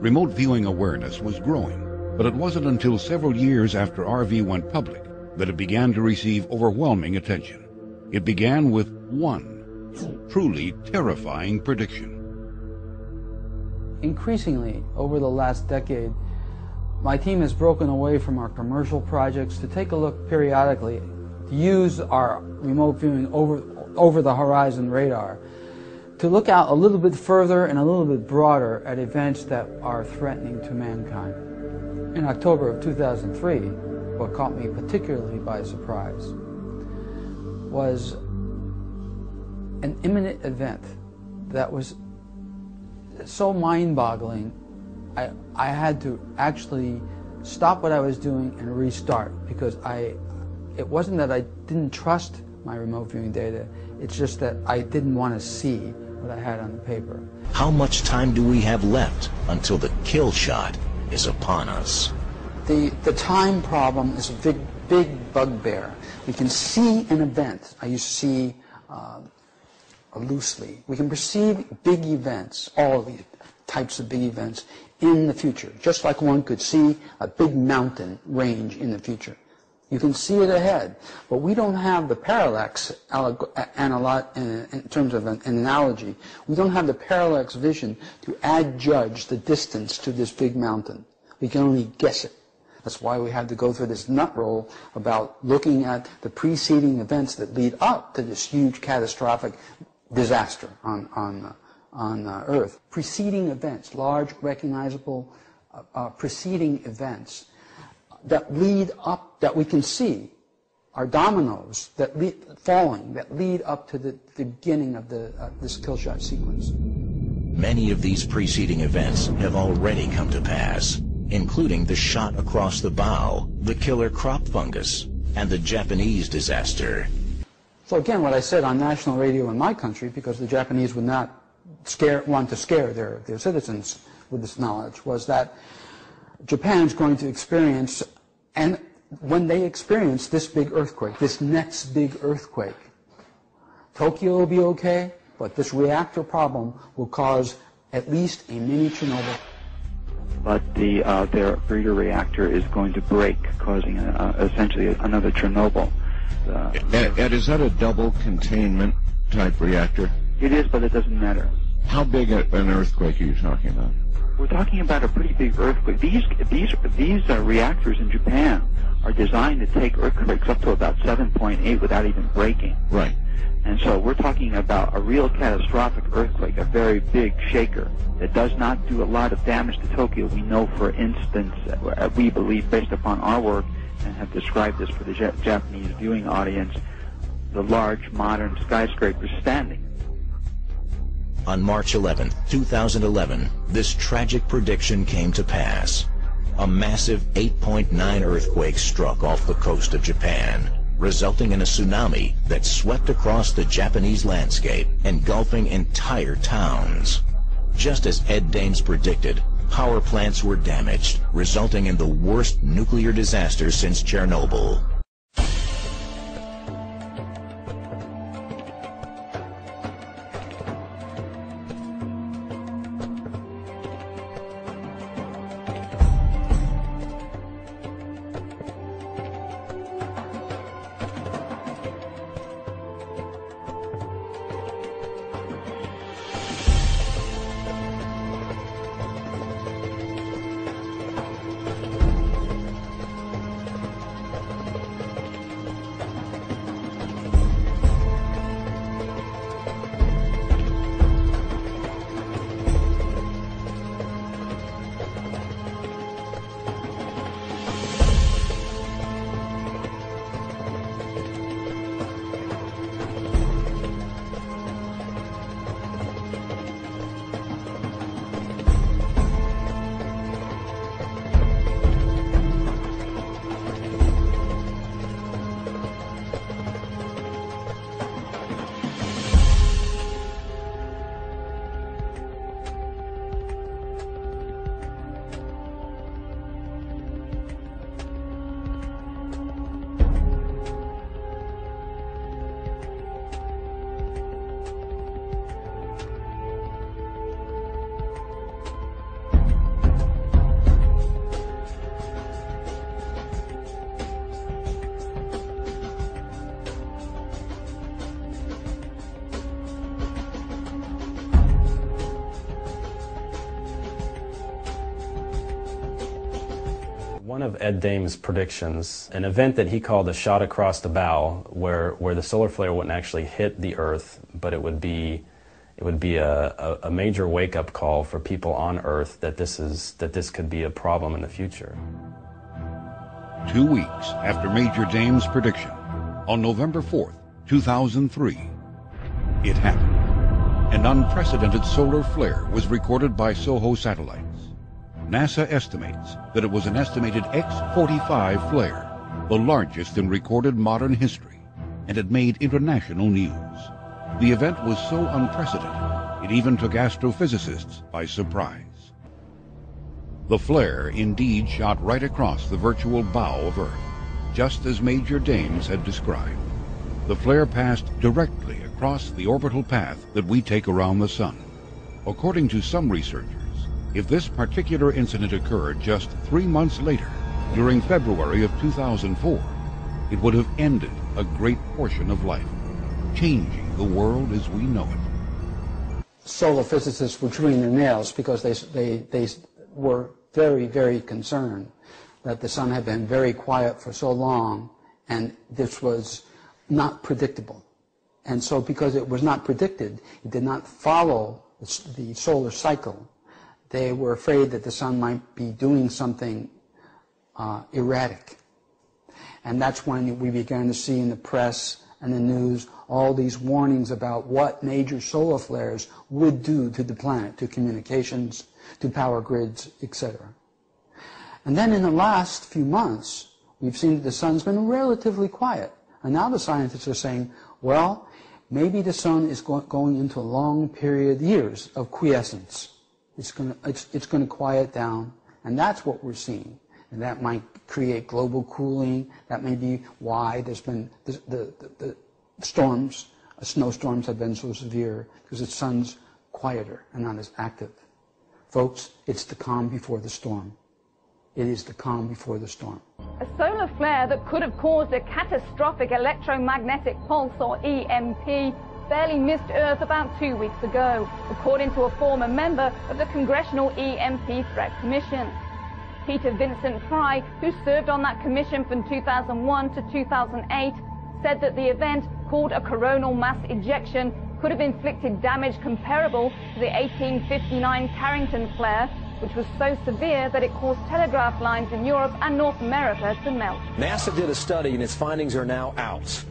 Remote viewing awareness was growing, but it wasn't until several years after RV went public that it began to receive overwhelming attention. It began with one truly terrifying prediction. Increasingly, over the last decade, my team has broken away from our commercial projects to take a look periodically, to use our remote viewing over the horizon radar, to look out a little bit further and a little bit broader at events that are threatening to mankind. In October of 2003, what caught me particularly by surprise was an imminent event that was so mind-boggling. I had to actually stop what I was doing and restart, because it wasn't that I didn't trust my remote viewing data, it's just that I didn't want to see what I had on the paper. How much time do we have left until the kill shot is upon us? The time problem is a big bugbear. We can see an event. I used to see loosely. We can perceive big events, all of these types of big events, in the future, just like one could see a big mountain range in the future. You can see it ahead, but we don't have the parallax in terms of an analogy. We don't have the parallax vision to adjudge the distance to this big mountain. We can only guess it. That's why we had to go through this nut roll about looking at the preceding events that lead up to this huge catastrophic disaster on Earth. Preceding events, large, recognizable preceding events that lead up, that we can see, are dominoes that falling, that lead up to the beginning of this kill shot sequence. Many of these preceding events have already come to pass, including the shot across the bow, the killer crop fungus, and the Japanese disaster. So again, what I said on national radio in my country, because the Japanese would not want to scare their citizens with this knowledge, was that Japan's going to experience, and when they experience this big earthquake, this next big earthquake, Tokyo will be okay, but this reactor problem will cause at least a mini Chernobyl. But their breeder reactor is going to break, causing essentially another Chernobyl. Ed, is that a double containment type reactor? It is, but it doesn't matter. How big an earthquake are you talking about? We're talking about a pretty big earthquake. These reactors in Japan are designed to take earthquakes up to about 7.8 without even breaking. Right. And so we're talking about a real catastrophic earthquake, a very big shaker that does not do a lot of damage to Tokyo. We know, for instance, we believe, based upon our work, and have described this for the Japanese viewing audience, the large modern skyscrapers standing. On March 11, 2011, this tragic prediction came to pass. A massive 8.9 earthquake struck off the coast of Japan, resulting in a tsunami that swept across the Japanese landscape, engulfing entire towns. Just as Ed Danes predicted, power plants were damaged, resulting in the worst nuclear disaster since Chernobyl. One of Ed Dame's predictions, an event that he called a shot across the bow, where the solar flare wouldn't actually hit the Earth, but it would be a major wake-up call for people on Earth that this could be a problem in the future. 2 weeks after Major Dame's prediction, on November 4th, 2003, it happened. An unprecedented solar flare was recorded by SOHO satellites. NASA estimates that it was an estimated X-45 flare, the largest in recorded modern history, and it made international news. The event was so unprecedented, it even took astrophysicists by surprise. The flare indeed shot right across the virtual bow of Earth, just as Major Dames had described. The flare passed directly across the orbital path that we take around the Sun. According to some researchers, if this particular incident occurred just 3 months later, during February of 2004, it would have ended a great portion of life, changing the world as we know it. Solar physicists were chewing their nails because they were very, very concerned that the Sun had been very quiet for so long, and this was not predictable. And so because it was not predicted, it did not follow the solar cycle, they were afraid that the Sun might be doing something erratic. And that's when we began to see in the press and the news all these warnings about what major solar flares would do to the planet, to communications, to power grids, etc. And then in the last few months, we've seen that the Sun's been relatively quiet. And now the scientists are saying, well, maybe the Sun is going into a long period, years of quiescence. It's going to quiet down, and that's what we're seeing. And that might create global cooling. That may be why there's been the storms, snowstorms have been so severe, because the Sun's quieter and not as active. Folks, it's the calm before the storm. It is the calm before the storm. A solar flare that could have caused a catastrophic electromagnetic pulse, or EMP, barely missed Earth about 2 weeks ago, according to a former member of the Congressional EMP Threat Commission. Peter Vincent Fry, who served on that commission from 2001 to 2008, said that the event, called a coronal mass ejection, could have inflicted damage comparable to the 1859 Carrington flare, which was so severe that it caused telegraph lines in Europe and North America to melt. NASA did a study and its findings are now out.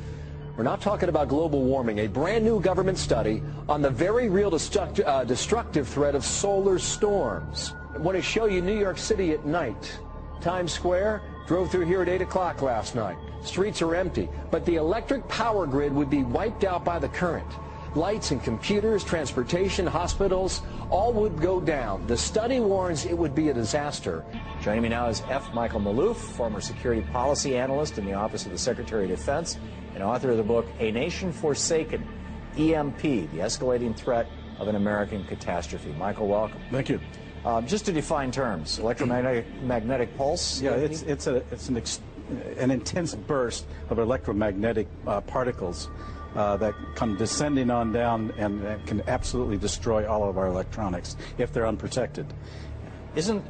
We're not talking about global warming, a brand new government study on the very real destructive threat of solar storms. I want to show you New York City at night. Times Square, drove through here at 8 o'clock last night. Streets are empty, but the electric power grid would be wiped out by the current. Lights and computers, transportation, hospitals, all would go down. The study warns it would be a disaster. Joining me now is F. Michael Maloof, former security policy analyst in the Office of the Secretary of Defense and author of the book A Nation Forsaken, EMP, the Escalating Threat of an American Catastrophe. Michael, welcome. Thank you. Just to define terms, electromagnetic pulse? Yeah, it's an intense burst of electromagnetic particles that come descending on down and can absolutely destroy all of our electronics if they're unprotected. Isn't,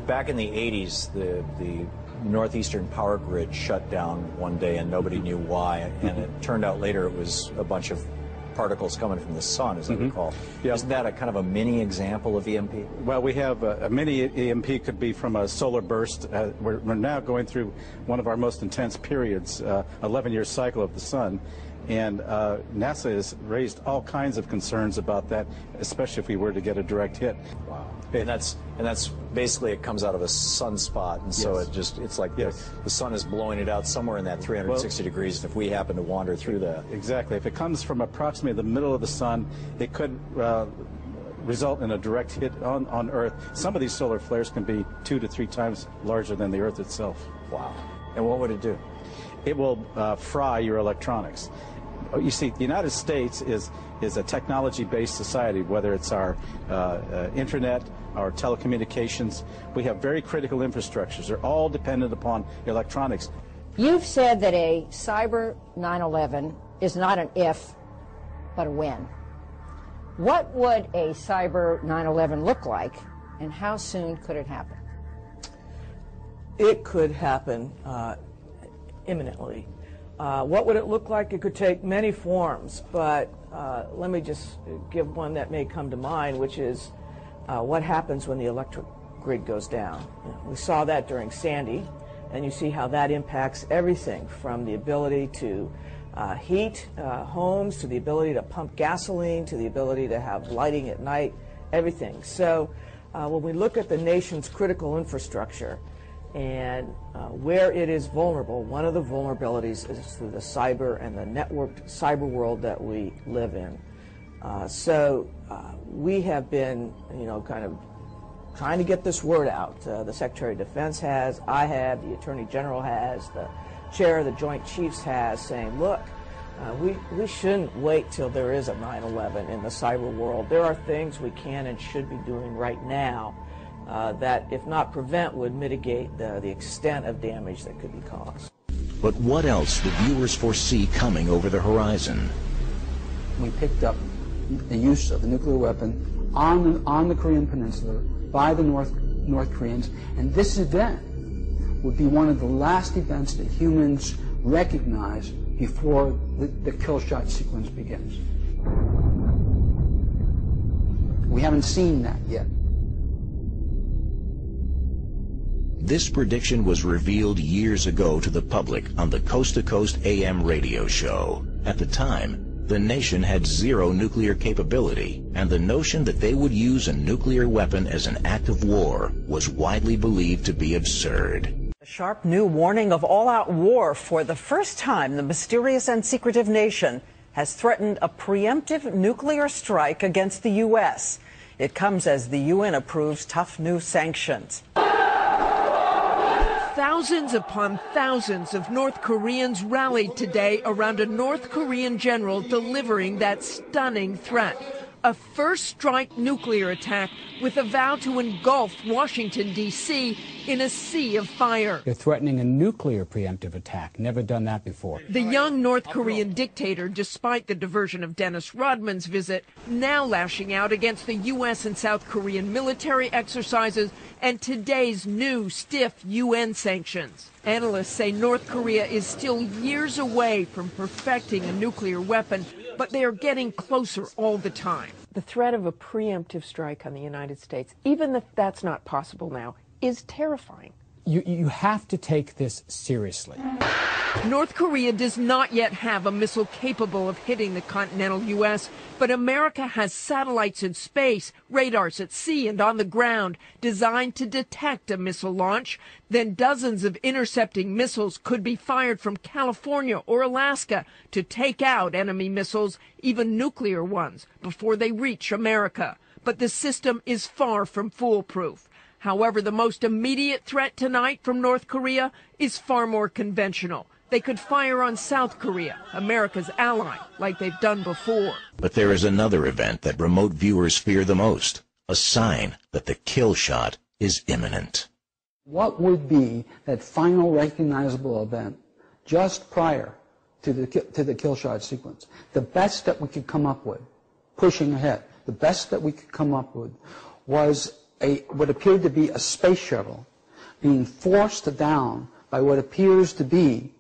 back in the 80s, the northeastern power grid shut down one day and nobody knew why, and it turned out later it was a bunch of particles coming from the sun, as I recall. Yeah. Isn't that a kind of a mini example of EMP? Well, we have a mini EMP could be from a solar burst. We're now going through one of our most intense periods, 11-year cycle of the sun, and NASA has raised all kinds of concerns about that, especially if we were to get a direct hit. Wow. And that's basically, it comes out of a sunspot, and so it's like the sun is blowing it out somewhere in that 360 degrees, and if we happen to wander through that. Exactly. If it comes from approximately the middle of the sun, it could result in a direct hit on Earth. Some of these solar flares can be 2 to 3 times larger than the Earth itself. Wow. And what would it do? It will fry your electronics. You see, the United States is a technology-based society, whether it's our internet, our telecommunications. We have very critical infrastructures. They're all dependent upon electronics. You've said that a cyber 9/11 is not an if, but a when. What would a cyber 9/11 look like, and how soon could it happen? It could happen imminently. What would it look like? It could take many forms, but let me just give one that may come to mind, which is what happens when the electric grid goes down. We saw that during Sandy, and you see how that impacts everything from the ability to heat homes, to the ability to pump gasoline, to the ability to have lighting at night, everything. So when we look at the nation's critical infrastructure and where it is vulnerable, one of the vulnerabilities is through the cyber and the networked cyber world that we live in. So we have been, kind of trying to get this word out. The Secretary of Defense has, I have, the Attorney General has, the Chair of the Joint Chiefs has, saying, look, we shouldn't wait till there is a 9/11 in the cyber world. There are things we can and should be doing right now that, if not prevent, would mitigate the extent of damage that could be caused. But what else do viewers foresee coming over the horizon? We picked up the use of a nuclear weapon on the Korean Peninsula by the North Koreans, and this event would be one of the last events that humans recognize before the kill shot sequence begins. We haven't seen that yet. This prediction was revealed years ago to the public on the Coast to Coast AM radio show. At the time, the nation had zero nuclear capability, and the notion that they would use a nuclear weapon as an act of war was widely believed to be absurd. A sharp new warning of all-out war. For the first time, the mysterious and secretive nation has threatened a preemptive nuclear strike against the U.S. It comes as the UN approves tough new sanctions. Thousands upon thousands of North Koreans rallied today around a North Korean general delivering that stunning threat. A first-strike nuclear attack with a vow to engulf Washington, D.C. in a sea of fire. They're threatening a nuclear preemptive attack. Never done that before. The young North Korean dictator, despite the diversion of Dennis Rodman's visit, now lashing out against the U.S. and South Korean military exercises and today's new stiff UN sanctions. Analysts say North Korea is still years away from perfecting a nuclear weapon, but they are getting closer all the time. The threat of a preemptive strike on the United States, even if that's not possible now, is terrifying. You have to take this seriously. North Korea does not yet have a missile capable of hitting the continental U.S., but America has satellites in space, radars at sea and on the ground, designed to detect a missile launch. Then dozens of intercepting missiles could be fired from California or Alaska to take out enemy missiles, even nuclear ones, before they reach America. But the system is far from foolproof. However, the most immediate threat tonight from North Korea is far more conventional. They could fire on South Korea, America's ally, like they've done before. But there is another event that remote viewers fear the most, a sign that the kill shot is imminent. What would be that final recognizable event just prior to the kill shot sequence? The best that we could come up with, pushing ahead, the best that we could come up with was what appeared to be a space shuttle being forced down by what appears to be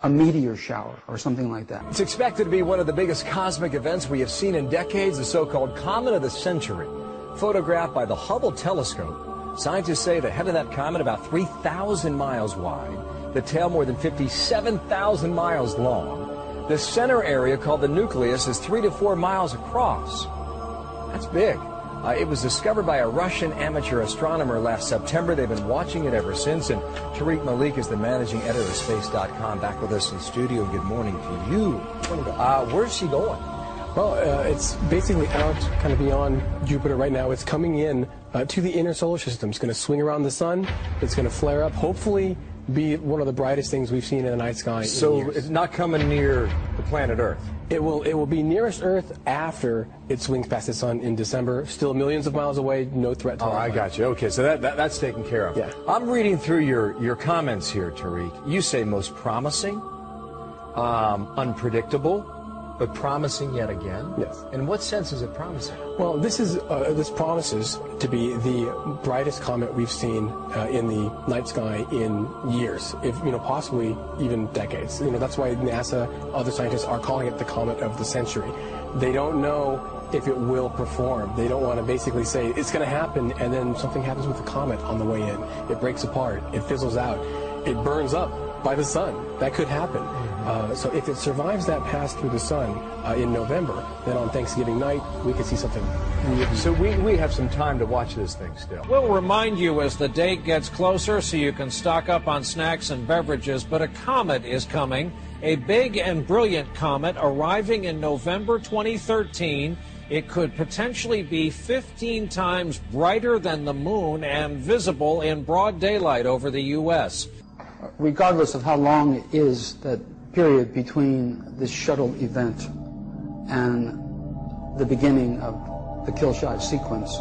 a meteor shower or something like that. It's expected to be one of the biggest cosmic events we have seen in decades, the so-called comet of the century. Photographed by the Hubble telescope, scientists say the head of that comet about 3,000 miles wide, the tail more than 57,000 miles long. The center area, called the nucleus, is 3 to 4 miles across. That's big. It was discovered by a Russian amateur astronomer last September. They've been watching it ever since. And Tariq Malik is the managing editor of Space.com, back with us in studio. Good morning to you. Where's she going? Well, it's basically out kind of beyond Jupiter right now. It's coming in to the inner solar system. It's going to swing around the sun. It's going to flare up, hopefully be one of the brightest things we've seen in the night sky. So it's not coming near the planet Earth? It will be nearest Earth after it swings past the sun in December. Still millions of miles away, no threat to our I got you. Okay, so that's taken care of. Yeah. I'm reading through your comments here, Tariq. You say most promising, unpredictable, But promising yet again? Yes. In what sense is it promising? Well, this promises to be the brightest comet we've seen in the night sky in years, if possibly even decades. That's why NASA, other scientists are calling it the comet of the century. They don't know if it will perform. They don't want to basically say it's going to happen, and then something happens with the comet on the way in. It breaks apart. It fizzles out. It burns up by the sun. That could happen. So if it survives that pass through the sun in November, then on Thanksgiving night, we could see something. So we have some time to watch this thing still. We'll remind you as the date gets closer so you can stock up on snacks and beverages, but a comet is coming, a big and brilliant comet arriving in November 2013. It could potentially be 15 times brighter than the moon and visible in broad daylight over the U.S. Regardless of how long it is, that period between this shuttle event and the beginning of the kill shot sequence,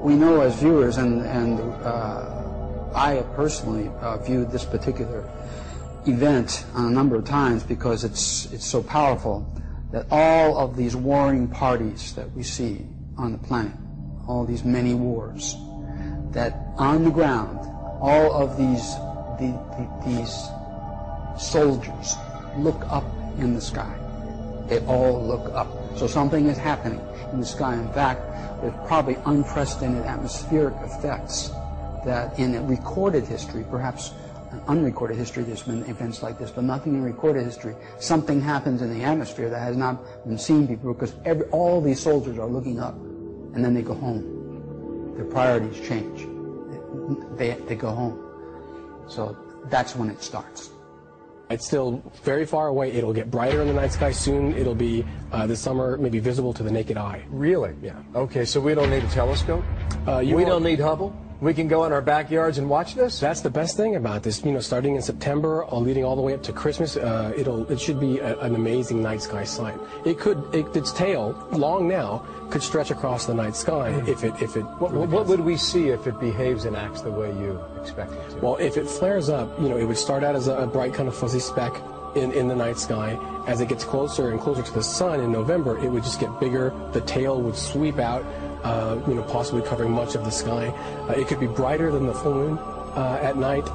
we know as viewers, and I personally viewed this particular event a number of times because it's so powerful, that all of these warring parties that we see on the planet, all these many wars, that on the ground, all of these soldiers look up in the sky. They all look up. So something is happening in the sky. In fact, there's probably unprecedented atmospheric effects that in a recorded history, perhaps an unrecorded history, there's been events like this, but nothing in recorded history. Something happens in the atmosphere that has not been seen before, because all these soldiers are looking up, and then they go home. Their priorities change. They go home. So that's when it starts. It's still very far away. It'll get brighter in the night sky soon. It'll be this summer, maybe visible to the naked eye. Really? Yeah. Okay, so we don't need a telescope? We don't need Hubble? We can go in our backyards and watch this? That's the best thing about this. Starting in September, leading all the way up to Christmas, it should be an amazing night sky sight. Its tail, long now, could stretch across the night sky if it. What would we see if it behaves and acts the way you expect it to? Well, if it flares up, it would start out as a bright kind of fuzzy speck in the night sky. As it gets closer and closer to the sun in November, it would just get bigger. The tail would sweep out, possibly covering much of the sky. It could be brighter than the full moon at night,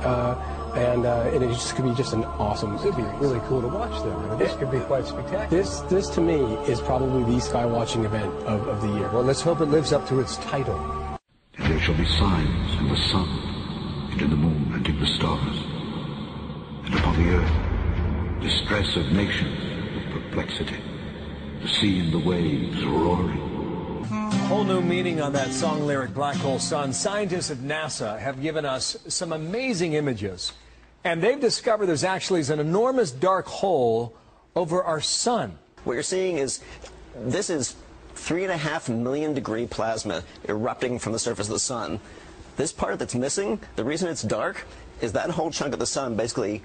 and it just could be just an awesome experience. It'd be really cool to watch, though. I mean, this could be quite spectacular. This to me is probably the sky watching event of the year. Well, let's hope it lives up to its title. And there shall be signs in the sun, and in the moon, and in the stars, and upon the earth distress of nations with perplexity, the sea and the waves roaring. Whole new meaning on that song lyric, Black Hole Sun. Scientists at NASA have given us some amazing images, and they've discovered there's actually an enormous dark hole over our sun. What you're seeing is, this is 3.5 million degree plasma erupting from the surface of the sun. This part that's missing, the reason it's dark, is that whole chunk of the sun basically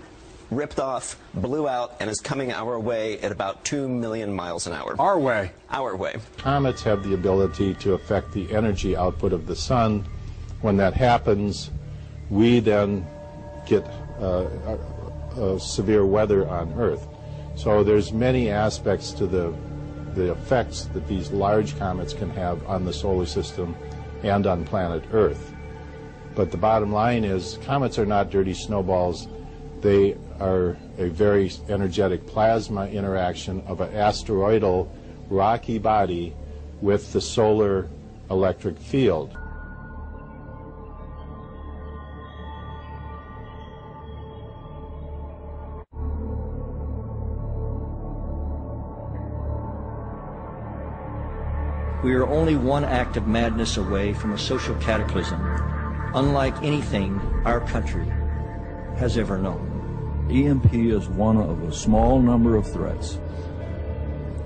ripped off, blew out, and is coming our way at about 2 million miles an hour. Our way? Our way. Comets have the ability to affect the energy output of the sun. When that happens, we then get severe weather on Earth. So there's many aspects to the effects that these large comets can have on the solar system and on planet Earth. But the bottom line is, comets are not dirty snowballs. They are a very energetic plasma interaction of an asteroidal rocky body with the solar electric field. We are only one act of madness away from a social cataclysm, unlike anything our country has ever known. EMP is one of a small number of threats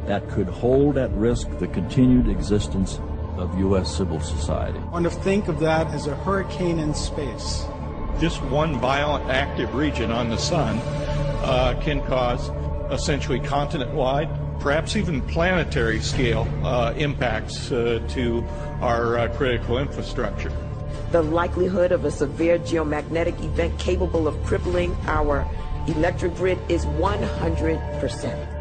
that could hold at risk the continued existence of U.S. civil society. I want to think of that as a hurricane in space. Just one violent active region on the sun can cause essentially continent-wide, perhaps even planetary scale impacts to our critical infrastructure. The likelihood of a severe geomagnetic event capable of crippling our electric grid is 100%.